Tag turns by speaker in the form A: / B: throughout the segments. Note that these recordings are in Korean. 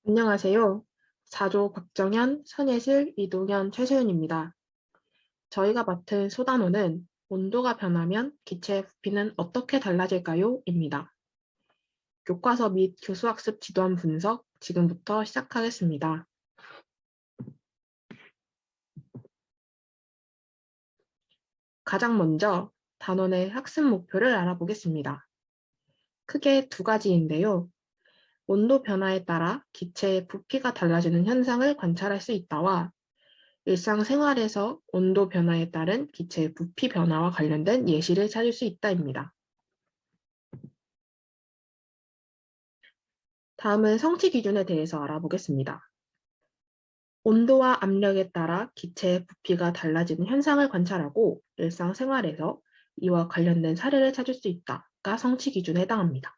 A: 안녕하세요. 4조 박정현, 선예슬, 이동현, 최소연입니다. 저희가 맡은 소단원은 온도가 변하면 기체의 부피는 어떻게 달라질까요? 입니다. 교과서 및 교수학습 지도안 분석 지금부터 시작하겠습니다. 가장 먼저 단원의 학습 목표를 알아보겠습니다. 크게 두 가지인데요. 온도 변화에 따라 기체의 부피가 달라지는 현상을 관찰할 수 있다와 일상생활에서 온도 변화에 따른 기체의 부피 변화와 관련된 예시를 찾을 수 있다입니다. 다음은 성취 기준에 대해서 알아보겠습니다. 온도와 압력에 따라 기체의 부피가 달라지는 현상을 관찰하고 일상생활에서 이와 관련된 사례를 찾을 수 있다가 성취 기준에 해당합니다.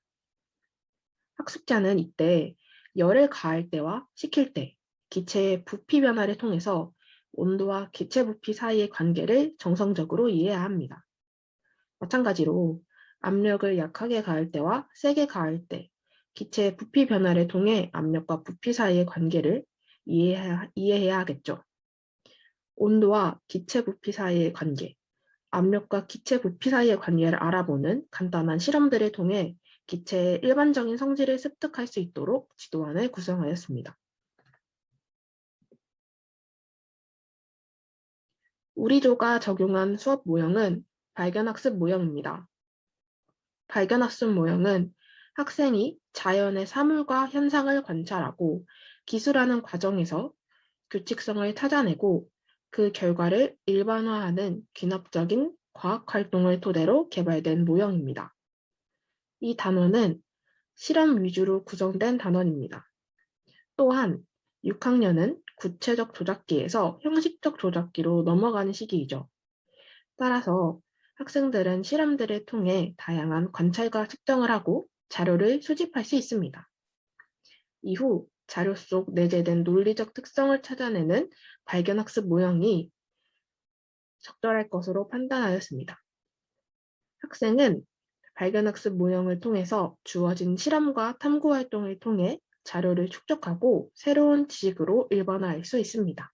A: 학습자는 이때 열을 가할 때와 식힐 때 기체의 부피 변화를 통해서 온도와 기체 부피 사이의 관계를 정성적으로 이해해야 합니다. 마찬가지로 압력을 약하게 가할 때와 세게 가할 때 기체의 부피 변화를 통해 압력과 부피 사이의 관계를 이해해야 하겠죠. 온도와 기체 부피 사이의 관계, 압력과 기체 부피 사이의 관계를 알아보는 간단한 실험들을 통해 기체의 일반적인 성질을 습득할 수 있도록 지도안을 구성하였습니다. 우리 조가 적용한 수업 모형은 발견학습 모형입니다. 발견학습 모형은 학생이 자연의 사물과 현상을 관찰하고 기술하는 과정에서 규칙성을 찾아내고 그 결과를 일반화하는 귀납적인 과학 활동을 토대로 개발된 모형입니다. 이 단원은 실험 위주로 구성된 단원입니다. 또한 6학년은 구체적 조작기에서 형식적 조작기로 넘어가는 시기이죠. 따라서 학생들은 실험들을 통해 다양한 관찰과 측정을 하고 자료를 수집할 수 있습니다. 이후 자료 속 내재된 논리적 특성을 찾아내는 발견학습 모형이 적절할 것으로 판단하였습니다. 학생은 발견학습 모형을 통해서 주어진 실험과 탐구 활동을 통해 자료를 축적하고 새로운 지식으로 일반화할 수 있습니다.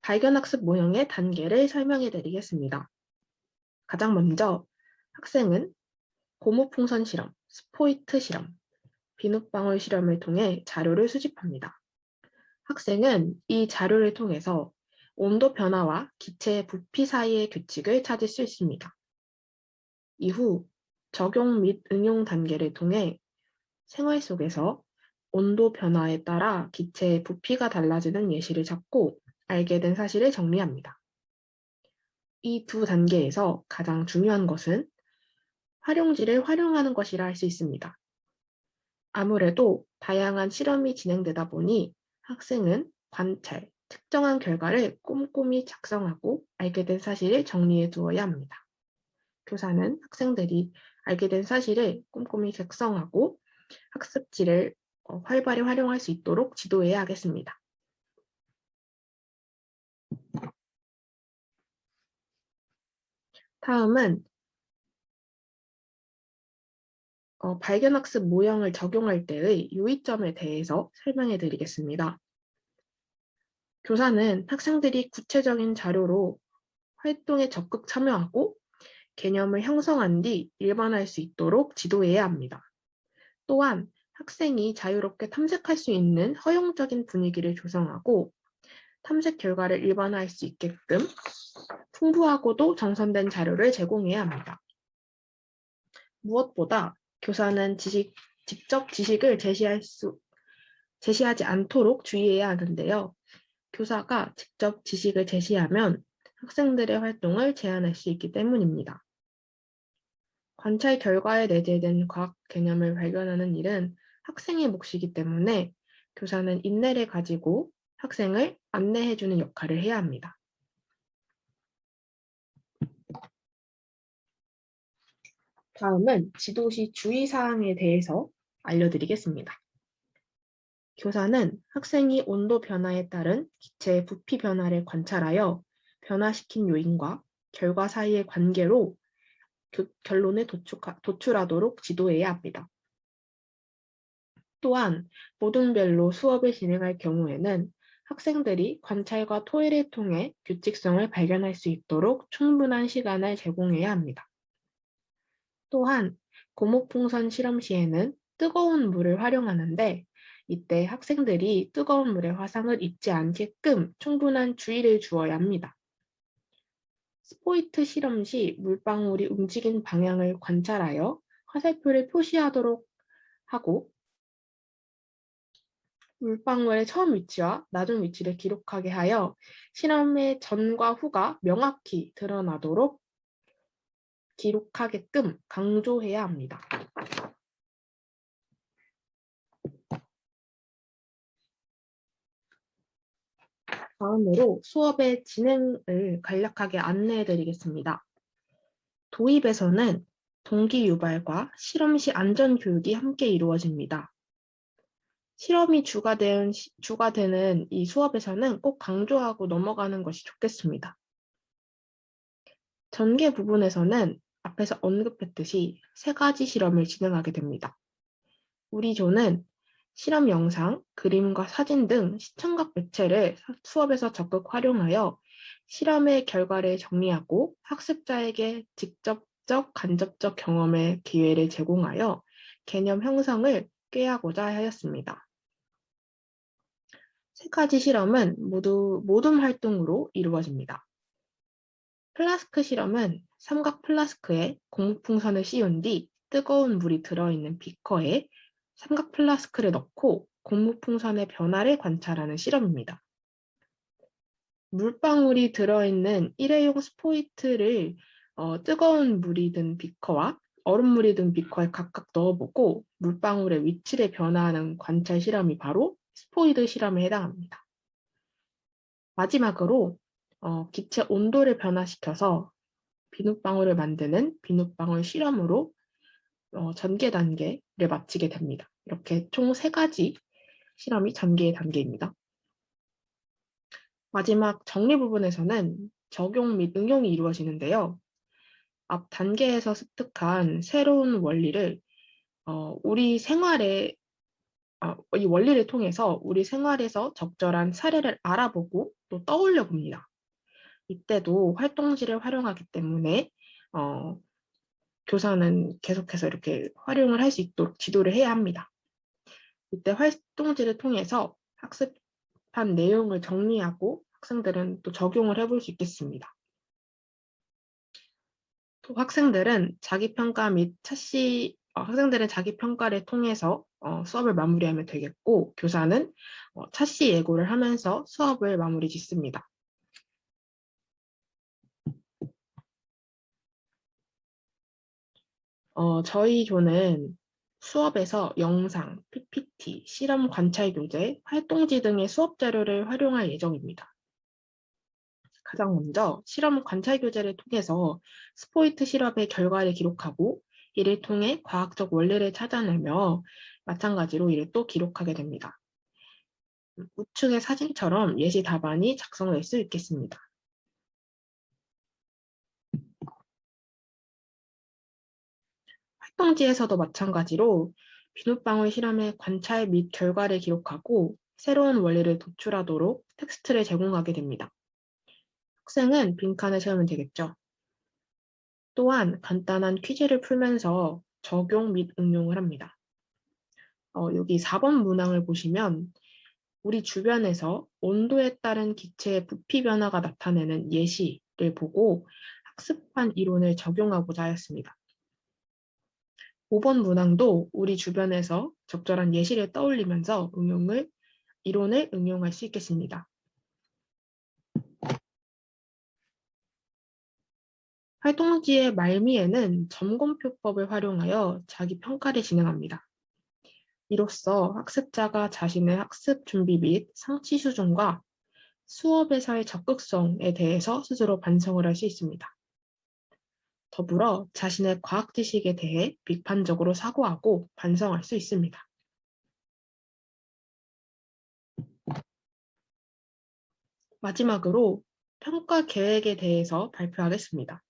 A: 발견학습 모형의 단계를 설명해 드리겠습니다. 가장 먼저 학생은 고무풍선 실험, 스포이트 실험, 비눗방울 실험을 통해 자료를 수집합니다. 학생은 이 자료를 통해서 온도 변화와 기체의 부피 사이의 규칙을 찾을 수 있습니다. 이후 적용 및 응용 단계를 통해 생활 속에서 온도 변화에 따라 기체의 부피가 달라지는 예시를 찾고 알게 된 사실을 정리합니다. 이 두 단계에서 가장 중요한 것은 활용지를 활용하는 것이라 할 수 있습니다. 아무래도 다양한 실험이 진행되다 보니 학생은 관찰, 특정한 결과를 꼼꼼히 작성하고 알게 된 사실을 정리해 두어야 합니다. 교사는 학생들이 알게 된 사실을 꼼꼼히 작성하고 학습지를 활발히 활용할 수 있도록 지도해야 하겠습니다. 다음은 발견학습 모형을 적용할 때의 유의점에 대해서 설명해 드리겠습니다. 교사는 학생들이 구체적인 자료로 활동에 적극 참여하고 개념을 형성한 뒤 일반화할 수 있도록 지도해야 합니다. 또한 학생이 자유롭게 탐색할 수 있는 허용적인 분위기를 조성하고 탐색 결과를 일반화할 수 있게끔 풍부하고도 정선된 자료를 제공해야 합니다. 무엇보다 교사는 직접 지식을 제시하지 않도록 주의해야 하는데요. 교사가 직접 지식을 제시하면 학생들의 활동을 제한할 수 있기 때문입니다. 관찰 결과에 내재된 과학 개념을 발견하는 일은 학생의 몫이기 때문에 교사는 인내를 가지고 학생을 안내해주는 역할을 해야 합니다. 다음은 지도시 주의사항에 대해서 알려드리겠습니다. 교사는 학생이 온도 변화에 따른 기체의 부피 변화를 관찰하여 변화시킨 요인과 결과 사이의 관계로 결론에 도출하도록 지도해야 합니다. 또한 모둠별로 수업을 진행할 경우에는 학생들이 관찰과 토의를 통해 규칙성을 발견할 수 있도록 충분한 시간을 제공해야 합니다. 또한 고목풍선 실험 시에는 뜨거운 물을 활용하는데 이때 학생들이 뜨거운 물의 화상을 입지 않게끔 충분한 주의를 주어야 합니다. 스포이트 실험 시 물방울이 움직인 방향을 관찰하여 화살표를 표시하도록 하고 물방울의 처음 위치와 나중 위치를 기록하게 하여 실험의 전과 후가 명확히 드러나도록 기록하게끔 강조해야 합니다. 다음으로 수업의 진행을 간략하게 안내해 드리겠습니다. 도입에서는 동기 유발과 실험 시 안전 교육이 함께 이루어집니다. 실험이 주가 되는 이 수업에서는 꼭 강조하고 넘어가는 것이 좋겠습니다. 전개 부분에서는 앞에서 언급했듯이 3가지 실험을 진행하게 됩니다. 우리 조는 실험 영상, 그림과 사진 등 시청각 매체를 수업에서 적극 활용하여 실험의 결과를 정리하고 학습자에게 직접적, 간접적 경험의 기회를 제공하여 개념 형성을 꾀하고자 하였습니다. 3가지 실험은 모두 모둠 활동으로 이루어집니다. 플라스크 실험은 삼각 플라스크에 고무풍선을 씌운 뒤 뜨거운 물이 들어있는 비커에 삼각 플라스크를 넣고 고무풍선의 변화를 관찰하는 실험입니다. 물방울이 들어있는 일회용 스포이트를 뜨거운 물이 든 비커와 얼음물이 든 비커에 각각 넣어보고 물방울의 위치를 변화하는 관찰 실험이 바로 스포이드 실험에 해당합니다. 마지막으로 기체 온도를 변화시켜서 비눗방울을 만드는 비눗방울 실험으로 전개 단계를 마치게 됩니다. 이렇게 총 3가지 실험이 전개 단계입니다. 마지막 정리 부분에서는 적용 및 응용이 이루어지는데요. 앞 단계에서 습득한 새로운 원리를 우리 생활에 이 원리를 통해서 우리 생활에서 적절한 사례를 알아보고 또 떠올려 봅니다. 이때도 활동지를 활용하기 때문에 교사는 계속해서 이렇게 활용을 할 수 있도록 지도를 해야 합니다. 이때 활동지를 통해서 학습한 내용을 정리하고 학생들은 또 적용을 해볼 수 있겠습니다. 또 학생들은 자기평가 및 학생들은 자기평가를 통해서 수업을 마무리하면 되겠고 교사는 차시 예고를 하면서 수업을 마무리 짓습니다. 저희 조는 수업에서 영상, PPT, 실험 관찰 교재, 활동지 등의 수업 자료를 활용할 예정입니다. 가장 먼저 실험 관찰 교재를 통해서 스포이트 실험의 결과를 기록하고 이를 통해 과학적 원리를 찾아내며 마찬가지로 이를 또 기록하게 됩니다. 우측의 사진처럼 예시 답안이 작성될 수 있겠습니다. 활동지에서도 마찬가지로 비눗방울 실험의 관찰 및 결과를 기록하고 새로운 원리를 도출하도록 텍스트를 제공하게 됩니다. 학생은 빈칸을 채우면 되겠죠. 또한 간단한 퀴즈를 풀면서 적용 및 응용을 합니다. 여기 4번 문항을 보시면 우리 주변에서 온도에 따른 기체의 부피 변화가 나타내는 예시를 보고 학습한 이론을 적용하고자 하였습니다. 5번 문항도 우리 주변에서 적절한 예시를 떠올리면서 이론을 응용할 수 있겠습니다. 활동지의 말미에는 점검표법을 활용하여 자기 평가를 진행합니다. 이로써 학습자가 자신의 학습 준비 및 상치 수준과 수업에서의 적극성에 대해서 스스로 반성을 할 수 있습니다. 더불어 자신의 과학 지식에 대해 비판적으로 사고하고 반성할 수 있습니다. 마지막으로 평가 계획에 대해서 발표하겠습니다.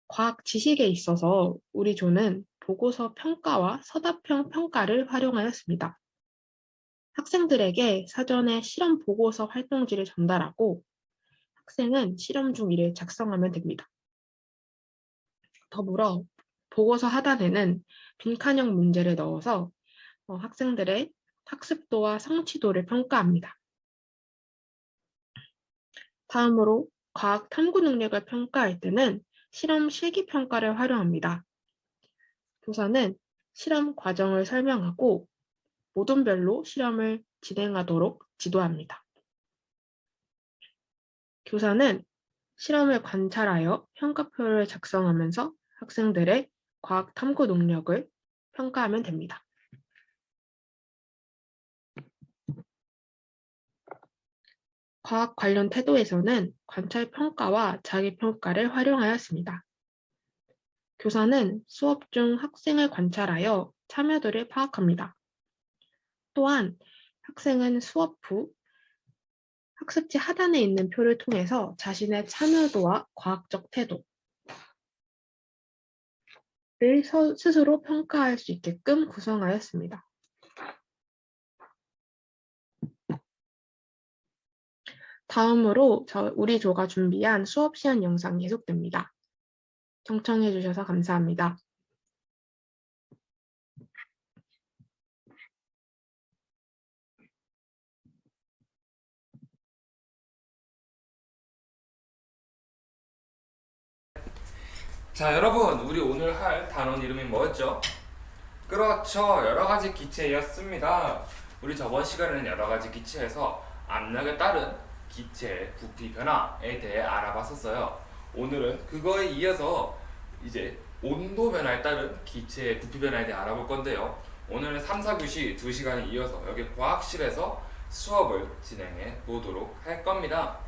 A: 과학 지식에 있어서 우리 조는 보고서 평가와 서답형 평가를 활용하였습니다. 학생들에게 사전에 실험 보고서 활동지를 전달하고 학생은 실험 중 일을 작성하면 됩니다. 더불어 보고서 하단에는 빈칸형 문제를 넣어서 학생들의 학습도와 성취도를 평가합니다. 다음으로 과학 탐구 능력을 평가할 때는 실험 실기 평가를 활용합니다. 교사는 실험 과정을 설명하고 모둠별로 실험을 진행하도록 지도합니다. 교사는 실험을 관찰하여 평가표를 작성하면서 학생들의 과학 탐구 능력을 평가하면 됩니다. 과학 관련 태도에서는 관찰 평가와 자기 평가를 활용하였습니다. 교사는 수업 중 학생을 관찰하여 참여도를 파악합니다. 또한 학생은 수업 후 학습지 하단에 있는 표를 통해서 자신의 참여도와 과학적 태도를 스스로 평가할 수 있게끔 구성하였습니다. 다음으로 우리 조가 준비한 수업 시연 영상 계속됩니다. 경청해 주셔서 감사합니다.
B: 자, 여러분, 우리 오늘 할 단원 이름이 뭐였죠? 그렇죠, 여러가지 기체였습니다. 우리 저번 시간에는 여러가지 기체에서 압력에 따른 기체의 부피 변화에 대해 알아봤었어요. 오늘은 그거에 이어서 이제 온도 변화에 따른 기체의 부피 변화에 대해 알아볼 건데요. 오늘은 3, 4교시 2시간에 이어서 여기 과학실에서 수업을 진행해 보도록 할 겁니다.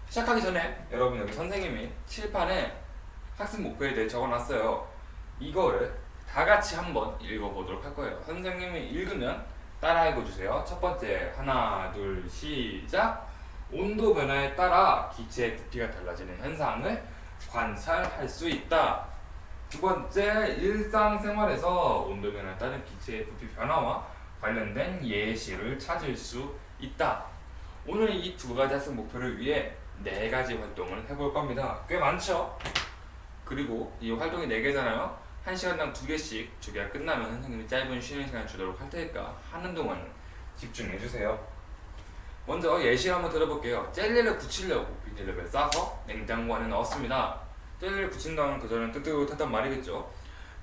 B: 시작하기 전에 여러분, 여기 선생님이 칠판에 학습 목표에 대해 적어놨어요. 이거를 다 같이 한번 읽어보도록 할 거예요. 선생님이 읽으면 따라 읽어주세요. 첫 번째, 하나, 둘, 시작. 온도 변화에 따라 기체의 부피가 달라지는 현상을 관찰할 수 있다. 두 번째, 일상생활에서 온도 변화에 따른 기체의 부피 변화와 관련된 예시를 찾을 수 있다. 오늘 이 두 가지 학습 목표를 위해 4가지 활동을 해볼 겁니다. 꽤 많죠? 그리고 이 활동이 4개잖아요. 1시간당 2개씩 주기가 끝나면 선생님이 짧은 쉬는 시간 주도록 할 테니까 하는 동안 집중해주세요. 먼저 예시를 한번 들어볼게요. 젤리를 붙이려고 비닐랩에 싸서 냉장고 안에 넣었습니다. 젤리를 붙인 다음 그 전에 뜨뜻했단 말이겠죠.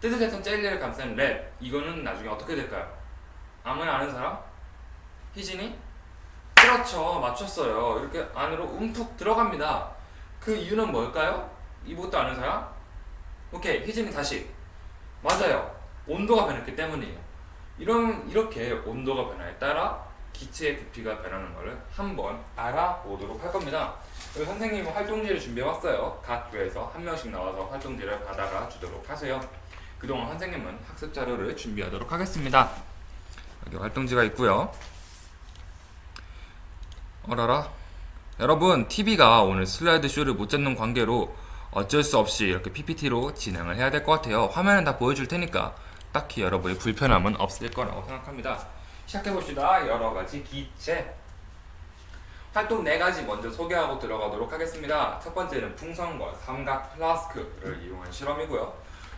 B: 뜨뜻했던 젤리를 감싼 랩, 이거는 나중에 어떻게 될까요? 아무나 아는 사람? 희진이? 그렇죠, 맞췄어요. 이렇게 안으로 움푹 들어갑니다. 그 이유는 뭘까요? 이것도 아는 사람? 오케이, 희진이 다시. 맞아요, 온도가 변했기 때문이에요. 이렇게 온도가 변화에 따라 기체의 부피가 변하는 것을 한번 알아보도록 할 겁니다. 그리고 선생님은 활동지를 준비해왔어요. 각 교에서 한 명씩 나와서 활동지를 받아가 주도록 하세요. 그동안 선생님은 학습 자료를 준비하도록 하겠습니다. 여기 활동지가 있고요. 어라라, 여러분, TV가 오늘 슬라이드 쇼를 못 잡는 관계로 어쩔 수 없이 이렇게 PPT로 진행을 해야 될 것 같아요. 화면은 다 보여줄 테니까 딱히 여러분의 불편함은 없을 거라고 생각합니다. 시작해봅시다. 여러가지 기체. 활동 4가지 먼저 소개하고 들어가도록 하겠습니다. 첫 번째는 풍선과 삼각 플라스크를 이용한 실험이고요.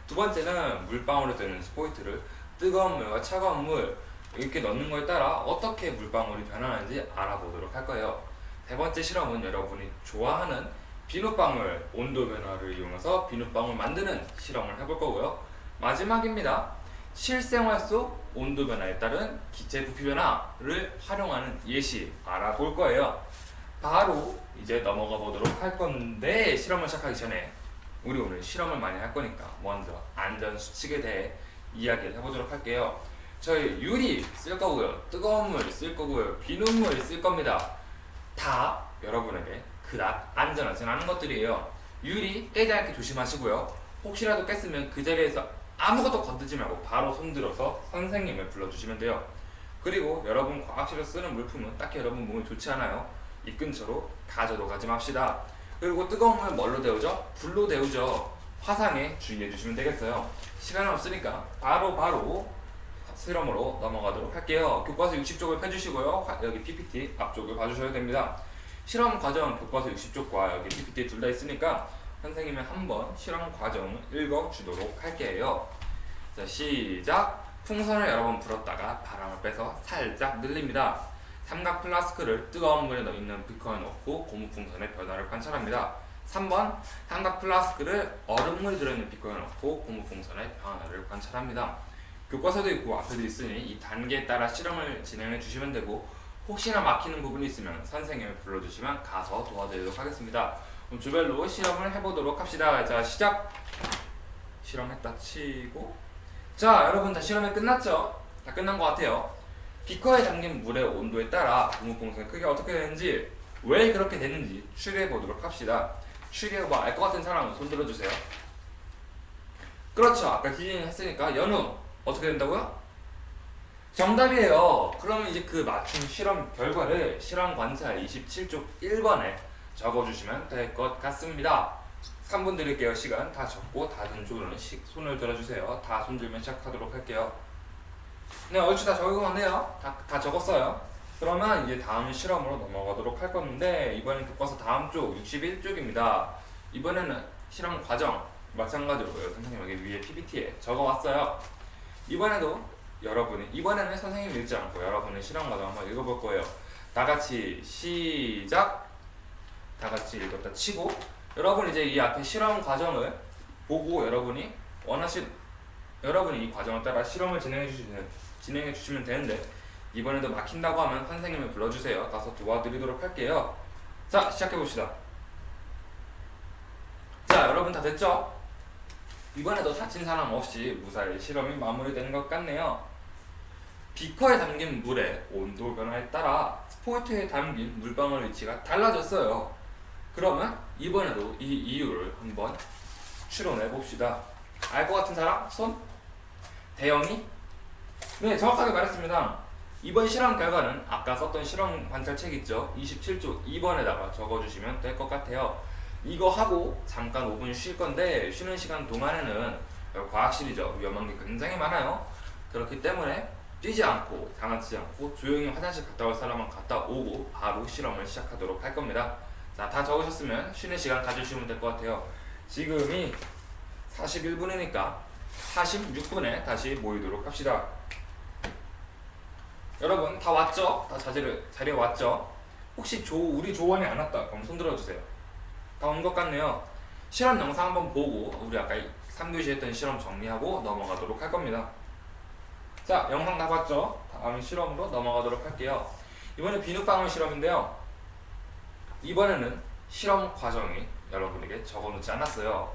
B: 두 번째는 물방울을 뜨는 스포이트를 뜨거운 물과 차가운 물 이렇게 넣는 거에 따라 어떻게 물방울이 변하는지 알아보도록 할 거예요. 세 번째 실험은 여러분이 좋아하는 비눗방울 온도 변화를 이용해서 비눗방울 만드는 실험을 해볼 거고요. 마지막입니다. 실생활 속 온도 변화에 따른 기체 부피 변화를 활용하는 예시 알아볼 거예요. 바로 이제 넘어가 보도록 할 건데, 실험을 시작하기 전에 우리 오늘 실험을 많이 할 거니까 먼저 안전 수칙에 대해 이야기를 해보도록 할게요. 저희 유리 쓸 거고요, 뜨거운 물 쓸 거고요, 비눗물 쓸 겁니다. 다 여러분에게 그닥 안전하진 않은 것들이에요. 유리 깨지 않게 조심하시고요. 혹시라도 깼으면 그 자리에서 아무것도 건드지 말고 바로 손들어서 선생님을 불러주시면 돼요. 그리고 여러분 과학실에서 쓰는 물품은 딱히 여러분 몸에 좋지 않아요. 이 근처로 가져도 가지 맙시다. 그리고 뜨거운 물 뭘로 데우죠? 불로 데우죠. 화상에 주의해 주시면 되겠어요. 시간이 없으니까 바로 실험으로 넘어가도록 할게요. 교과서 60쪽을 펴주시고요. 여기 PPT 앞쪽을 봐주셔야 됩니다. 실험 과정 교과서 60쪽과 여기 PPT 둘 다 있으니까 선생님이 한번 실험 과정을 읽어주도록 할게요. 자, 시작! 풍선을 여러 번 불었다가 바람을 빼서 살짝 늘립니다. 삼각 플라스크를 뜨거운 물에 있는 비커에 넣고 고무풍선의 변화를 관찰합니다. 3번 삼각 플라스크를 얼음물이 들어있는 비커에 넣고 고무풍선의 변화를 관찰합니다. 교과서도 있고 앞에도 있으니 이 단계에 따라 실험을 진행해 주시면 되고 혹시나 막히는 부분이 있으면 선생님을 불러주시면 가서 도와드리도록 하겠습니다. 그럼 주별로 실험을 해보도록 합시다. 자, 시작! 실험했다 치고 자, 여러분 다 실험이 끝났죠? 다 끝난 것 같아요. 비커에 담긴 물의 온도에 따라 고무풍선의 크기가 어떻게 되는지 왜 그렇게 됐는지 추리해 보도록 합시다. 추리해 봐 알 것 같은 사람은 손 들어주세요. 그렇죠. 아까 기진 했으니까 연우 어떻게 된다고요? 정답이에요. 그러면 이제 그 맞춤 실험 결과를 실험 관찰 27쪽 1번에 적어주시면 될 것 같습니다. 3분 드릴게요. 시간 다 적고 다른 쪽으로는 손을 들어주세요. 다 손 들면 시작하도록 할게요. 네, 얼추 다 적어놨네요. 다 적었어요. 그러면 이제 다음 실험으로 넘어가도록 할 건데 이번엔 교과서 다음 쪽 61쪽입니다. 이번에는 실험 과정 마찬가지로 선생님 여기 위에 PPT에 적어왔어요. 이번에는 선생님이 읽지 않고 여러분의 실험 과정 한번 읽어볼 거예요. 다 같이 시작! 다 같이 읽었다 치고 여러분 이제 이 앞에 실험 과정을 보고 여러분이 이 과정을 따라 실험을 진행해 주시면 되는데 이번에도 막힌다고 하면 선생님을 불러주세요. 가서 도와드리도록 할게요. 자, 시작해 봅시다. 자, 여러분 다 됐죠? 이번에도 다친 사람 없이 무사히 실험이 마무리되는 것 같네요. 비커에 담긴 물의 온도 변화에 따라 스포이트에 담긴 물방울 위치가 달라졌어요. 그러면 이번에도 이 이유를 한번 추론해 봅시다. 알 것 같은 사람? 손? 대영이? 네, 정확하게 말했습니다. 이번 실험 결과는 아까 썼던 실험 관찰책 있죠? 27쪽 2번에다가 적어주시면 될 것 같아요. 이거 하고 잠깐 5분 쉴 건데 쉬는 시간 동안에는 과학실이죠. 위험한 게 굉장히 많아요. 그렇기 때문에 뛰지 않고 장난치지 않고 조용히 화장실 갔다 올 사람은 갔다 오고 바로 실험을 시작하도록 할 겁니다. 자, 다 적으셨으면 쉬는 시간 가져주시면 될 것 같아요. 지금이 41분이니까 46분에 다시 모이도록 합시다. 여러분 다 왔죠? 다 자리에 왔죠? 혹시 우리 조원이 안 왔다 그럼 손 들어주세요. 다 온 것 같네요. 실험 영상 한번 보고 우리 아까 3교시 했던 실험 정리하고 넘어가도록 할 겁니다. 자, 영상 다 봤죠? 다음 실험으로 넘어가도록 할게요. 이번에 비눗방울 실험인데요. 이번에는 실험 과정이 여러분에게 적어놓지 않았어요.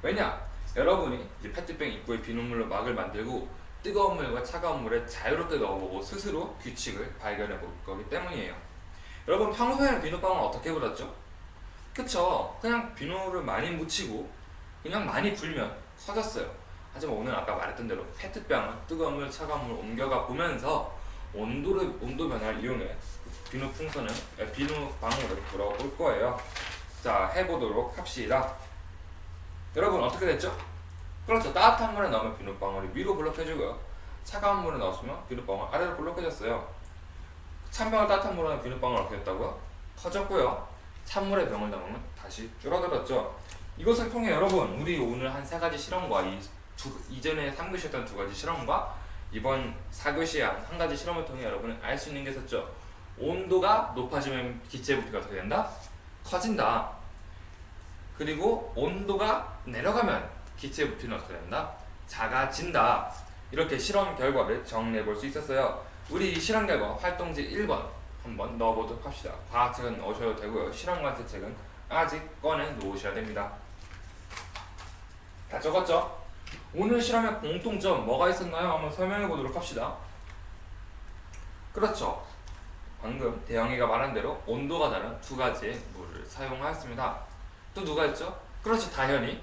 B: 왜냐? 여러분이 이제 페트병 입구에 비눗물로 막을 만들고 뜨거운 물과 차가운 물에 자유롭게 넣어보고 스스로 규칙을 발견해 볼 거기 때문이에요. 여러분 평소에는 비눗방울 어떻게 불었죠? 그쵸? 그냥 비누를 많이 묻히고 그냥 많이 불면 커졌어요. 하지만 오늘 아까 말했던 대로 페트병을 뜨거운 물, 차가운 물 옮겨가 보면서 온도 변화를 이용해 비눗방울을 불어볼 거예요. 자, 해보도록 합시다. 여러분 어떻게 됐죠? 그렇죠. 따뜻한 물에 넣으면 비눗방울이 위로 볼록해지고요. 차가운 물에 넣었으면 비눗방울 아래로 볼록해졌어요. 찬병을 따뜻한 물에 넣으면 비눗방울 어떻게 됐다고요? 커졌고요. 찬물에 병을 담으면 다시 줄어들었죠. 이것을 통해 여러분 우리 오늘 한 3가지 실험과 이전에 3교시 했던 2가지 실험과 이번 4교시에 한 가지 실험을 통해 여러분은 알 수 있는 게 있었죠. 온도가 높아지면 기체 부피가 어떻게 된다? 커진다. 그리고 온도가 내려가면 기체 부피는 어떻게 된다? 작아진다. 이렇게 실험 결과를 정리해 볼 수 있었어요. 우리 이 실험 결과 활동지 1번 한번 넣어보도록 합시다. 과학책은 넣으셔도 되고요. 실험 관찰책은 아직 꺼내 놓으셔야 됩니다. 다 적었죠? 오늘 실험의 공통점 뭐가 있었나요? 한번 설명해 보도록 합시다. 그렇죠. 방금 대영이가 말한 대로 온도가 다른 2가지의 물을 사용하였습니다. 또 누가 있죠? 그렇죠. 다현이.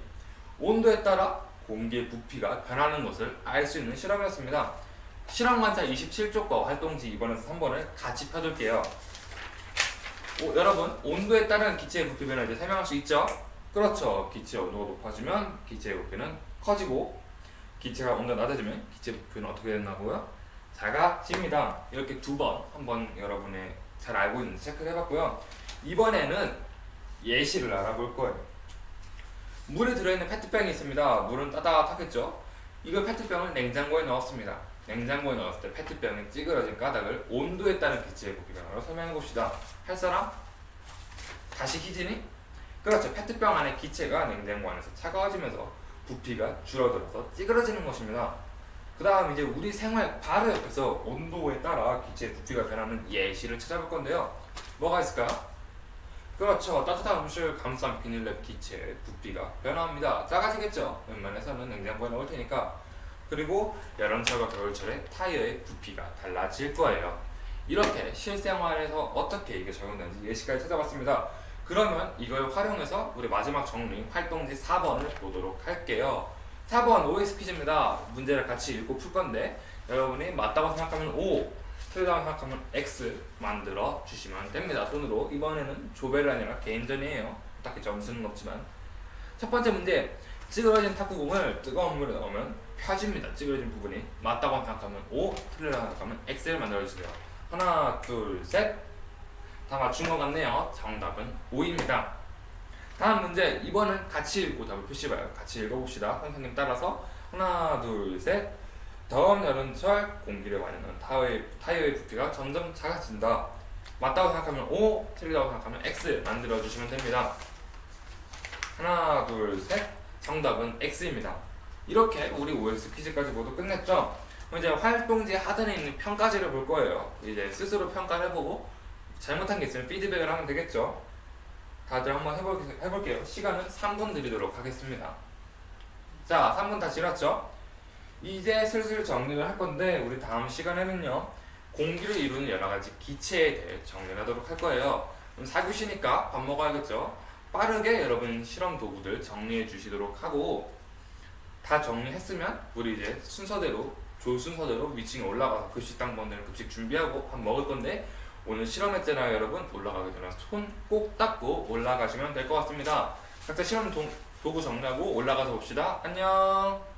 B: 온도에 따라 공기의 부피가 변하는 것을 알 수 있는 실험이었습니다. 실험 관찰 27쪽과 활동지 2번에서 3번을 같이 펴둘게요. 여러분 온도에 따른 기체의 부피 변화 이제 설명할 수 있죠? 그렇죠. 기체 온도가 높아지면 기체의 부피는 커지고 기체가 온도가 낮아지면 기체 부피는 어떻게 된다고요? 작아집니다. 이렇게 두 번 한번 여러분의 잘 알고 있는지 체크를 해봤고요. 이번에는 예시를 알아볼 거예요. 물이 들어있는 페트병이 있습니다. 물은 따뜻하겠죠? 이걸 페트병을 냉장고에 넣었습니다. 냉장고에 넣었을 때 페트병이 찌그러진 까닭을 온도에 따른 기체의 부피변화로 설명해 봅시다. 할 사람? 다시 퀴즈니? 그렇죠. 페트병 안에 기체가 냉장고 안에서 차가워지면서 부피가 줄어들어서 찌그러지는 것입니다. 그 다음 이제 우리 생활 바로 옆에서 온도에 따라 기체의 부피가 변하는 예시를 찾아볼 건데요. 뭐가 있을까요? 그렇죠. 따뜻한 음식을 감싼 비닐랩 기체의 부피가 변화합니다. 작아지겠죠. 웬만해서는 냉장고에 넣을 테니까. 그리고 여름철과 겨울철에 타이어의 부피가 달라질 거예요. 이렇게 실생활에서 어떻게 이게 적용되는지 예시까지 찾아봤습니다. 그러면 이걸 활용해서 우리 마지막 정리 활동지 4번을 보도록 할게요. 4번 OX 퀴즈입니다. 문제를 같이 읽고 풀 건데 여러분이 맞다고 생각하면 O, 틀리다고 생각하면 X 만들어 주시면 됩니다. 손으로. 이번에는 조배가 아니라 개인전이에요. 딱히 점수는 없지만. 첫 번째 문제. 찌그러진 탁구공을 뜨거운 물에 넣으면 펴집니다. 찌그러진 부분이. 맞다고 생각하면 O, 틀리다고 생각하면 X를 만들어 주세요. 하나, 둘, 셋. 다 맞춘 것 같네요. 정답은 O입니다. 다음 문제. 이번은 같이 읽고 답을 표시해봐요. 같이 읽어봅시다. 선생님 따라서. 하나, 둘, 셋. 더운 여름철 공기를 많이 넣은 타이어의 부피가 점점 작아진다. 맞다고 생각하면 O, 틀리다고 생각하면 X 만들어주시면 됩니다. 하나, 둘, 셋. 정답은 X입니다. 이렇게 우리 OX 퀴즈까지 모두 끝냈죠? 그럼 이제 활동지 하단에 있는 평가지를 볼 거예요. 이제 스스로 평가를 해보고 잘못한 게 있으면 피드백을 하면 되겠죠? 다들 한번 해볼게요. 시간은 3분 드리도록 하겠습니다. 자, 3분 다 지났죠? 이제 슬슬 정리를 할 건데 우리 다음 시간에는요 공기를 이루는 여러 가지 기체에 대해 정리를 하도록 할 거예요. 그럼 4교시니까 밥 먹어야겠죠? 빠르게 여러분 실험 도구들 정리해 주시도록 하고 다 정리했으면 우리 이제 순서대로 조 순서대로 위층에 올라가서 급식당 번들은 급식 준비하고 밥 먹을 건데 오늘 실험했잖아요 여러분. 올라가기 전에 손 꼭 닦고 올라가시면 될 것 같습니다. 각자 실험 도구 정리하고 올라가서 봅시다. 안녕.